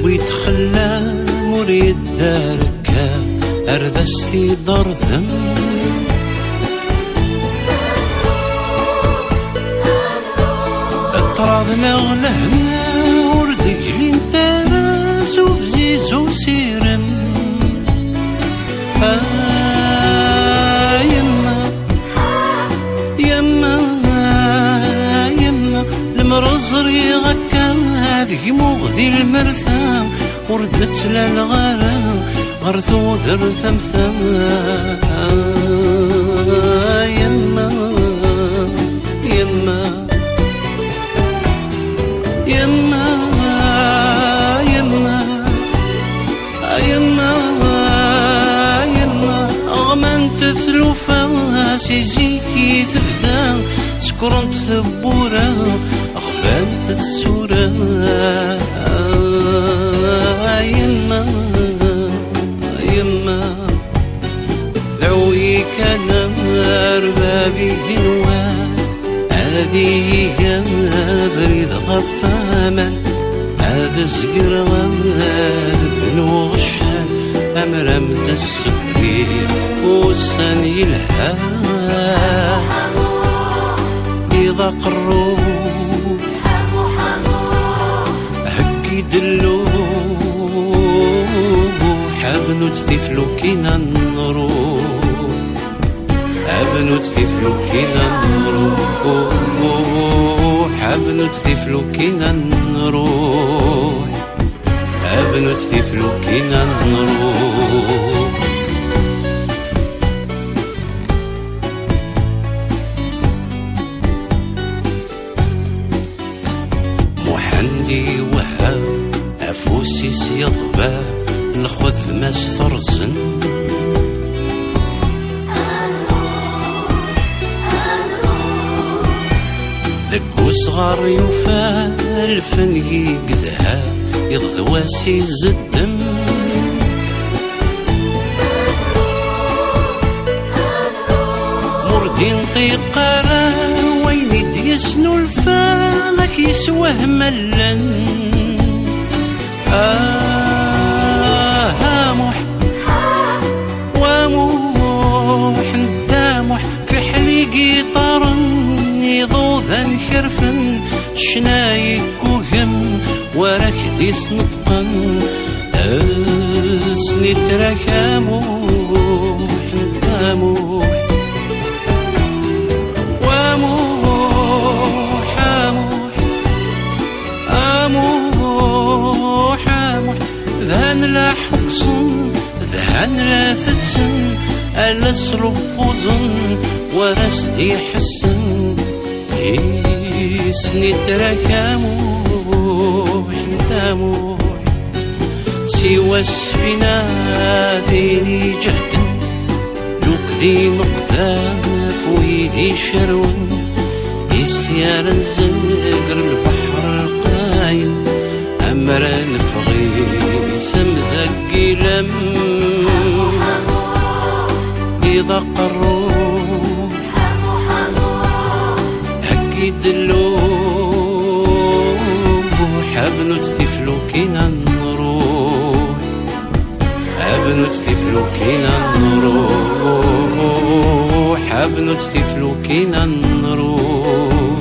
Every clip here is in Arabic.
ويتخلى مريد داركا أردستي ضرذم اطرادنا غلهنا وردقلين تراس وبزيز وسيرم يما يما يما المرزري غكا هذه مغذي المرثى وردت للغرام غرثو ذر ثمثا يما يما يما يما يما يما أغمن تثلو فاسي زيكي تبدا سكرنت ثبورا أغبنت السورة يما يما ذوي كان أربابي هنوان هذه بريد غفاما هذا زقر هذا بنو غشان أمرمت السكري وساني الها إذا قروا هكي دلو حابنو تثيفلو كينا نروح حابنو تثيفلو كينا نروح حابنو تثيفلو كينا نروح حابنو تثيفلو كينا نروح محندي وهاب أفوسي سيضبا نخذ ماس ثرزن ذك وصغار يوفى الفن يقذها يضواسي زدم مردين طيقارا وين يسنو الفالك يسوه ملن هامح واموح ندامح في حليقي طارن يضوذا خرفن شنايك وهم وراك ديس نطقن سني تراك اموح ندامح واموح اموح اموح اموح ذهن لا حقصن ذهن لا ثتن ألا سرفوزن ورسدي حسن سني تراكموح انتاموح سوى السفيناتين جهد لوكدي مقذاف ويدي شرون يسيار نزقر البحر القاين أمران فغي سمذقي لم إذا قروا هكي دلو حابنو تثيفلو كينا نروح حابنو تثيفلو كينا نروح حابنو تثيفلو كينا نروح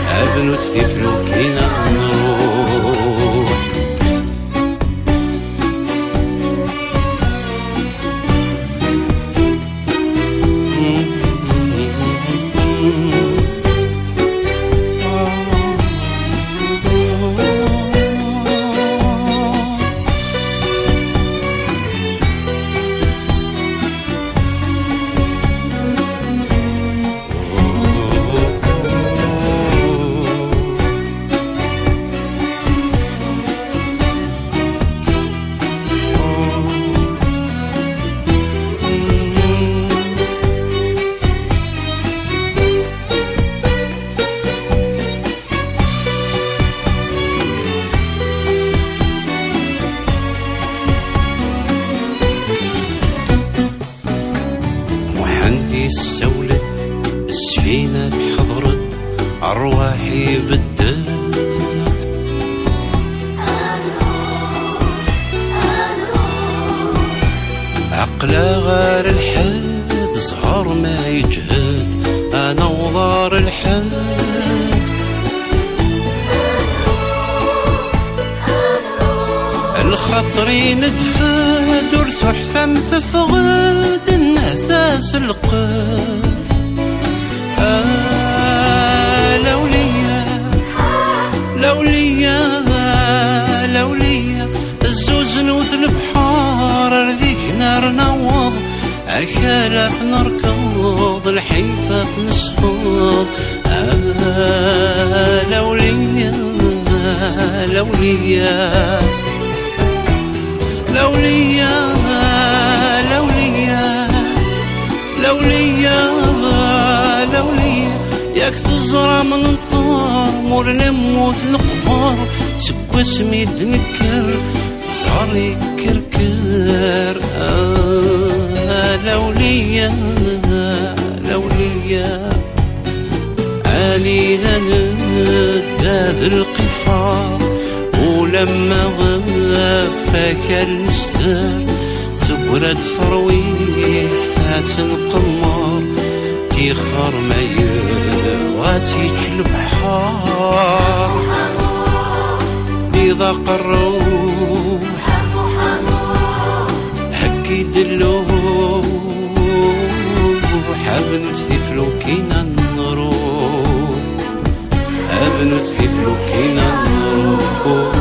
حابنو تثيفلو كينا نروح السولة السفينة حضرت أرواحي بدت عقلا غار الحد زهر ما يجهد انا وضار الحد الخطري ندفى درت حثم تفغد النهثاس القد لوليا الزوز نوث البحار رديك نار نوض أكالات نركض الحيطة نسخض لوليا لوليا لوليا لوليا لوليا لوليا ياك تزرع من الطار مور نموت نقبر سكوا سميد نكر زهر يكركر لوليا لوليا علي نداذ القفار ولما غاب فاك النستار سبرة ثرويح ذات القمر تيخر ما يغاتيج البحار بيضاق الروح حكي دلوح ابنو تثفلو كينا نروح ابنو تثفلو كينا نروح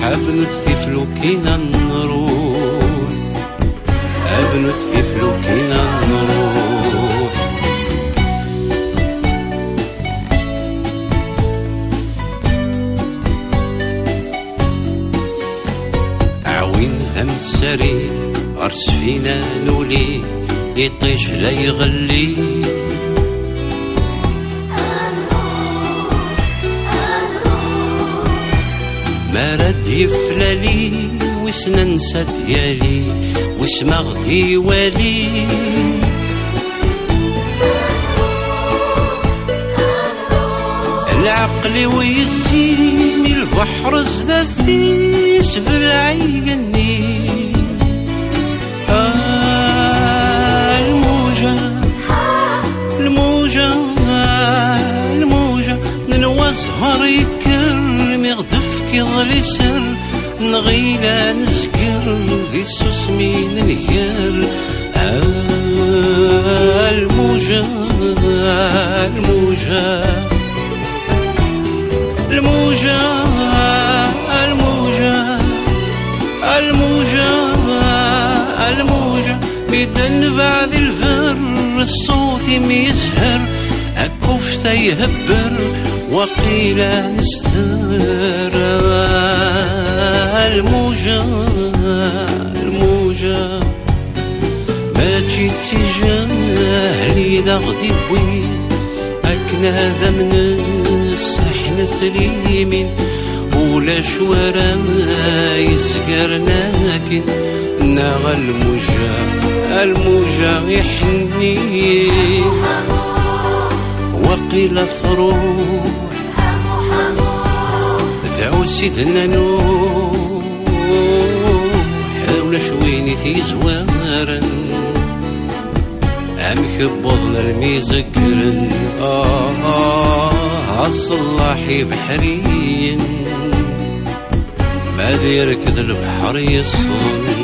ابنو تثفلو كينا نروح ابنو تثفلو كينا نروح عوين هم سري أرس فينا نولي يطيش لا يغلي ما رد يفلالي وسنا نسى ديالي واسم غدي والي العقل ويزيم البحر زداثيس بالعيني الموجة ننوى زهر يكرم يغدف كيظل يسر نغيلا نسكر ذي السسمي ننهير الموجة الموجة الموجة الموجة الموجة الموجة بدن بعد البر الصوت يزهر أكفت يهبر وقيل نستر الموجة الموجة ما جيت تجاهلي ذا غدي بوي أكنا هذا من السحن ثليمين ولا شوارا ما يسقرنا لكن ناغ الموجة يحني وقيل ثروح ذعوسي ذنانوح ولا شويني تيزوارا أم كبضنا الميزقرن عالصلاحي بحرين ما ذيرك ذا البحر يصن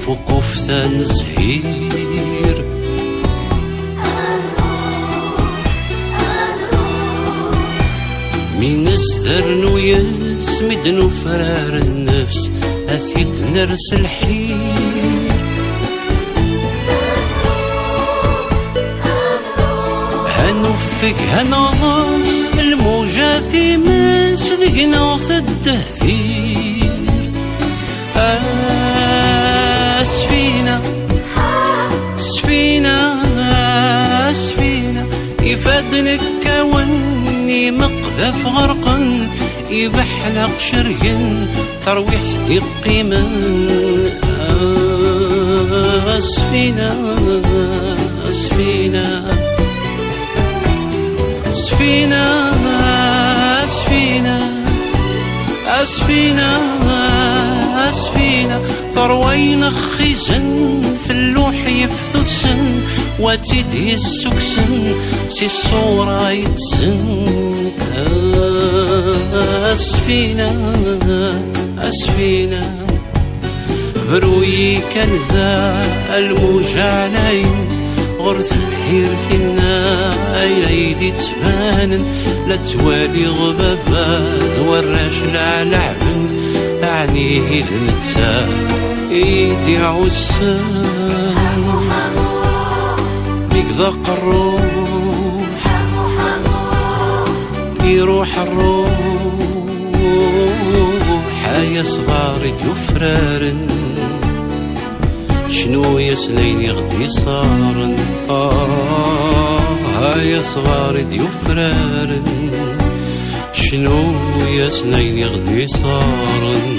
فوق وفثان زهير ذرنو يسمد نفرار النفس أثيد نرس الحير هنوفق هنغص الموجة في مسدقنا الدهثير سفينة سفينة سفينة يفادنك كوني مقذف غرقا يبحلق شريا ترويح دي قيمة سفينة سفينة سفينة سفينة سفينة سفينة ثروين خيزن في اللوح يحثسن وتدي السكسن سي الصورة يتزن سفينة سفينة بروي كان ذا الموجة عليم غرث الحير فينا ايدي تبانن لا توالي غبابات وراش لعبن عني المتسا ايدي عسان يقذق الروح يروح الروح يا صغاري يفرارن شنو يا سنيني غدي صارن يا صغاري يفرارن شنو يا سنيني غدي صارن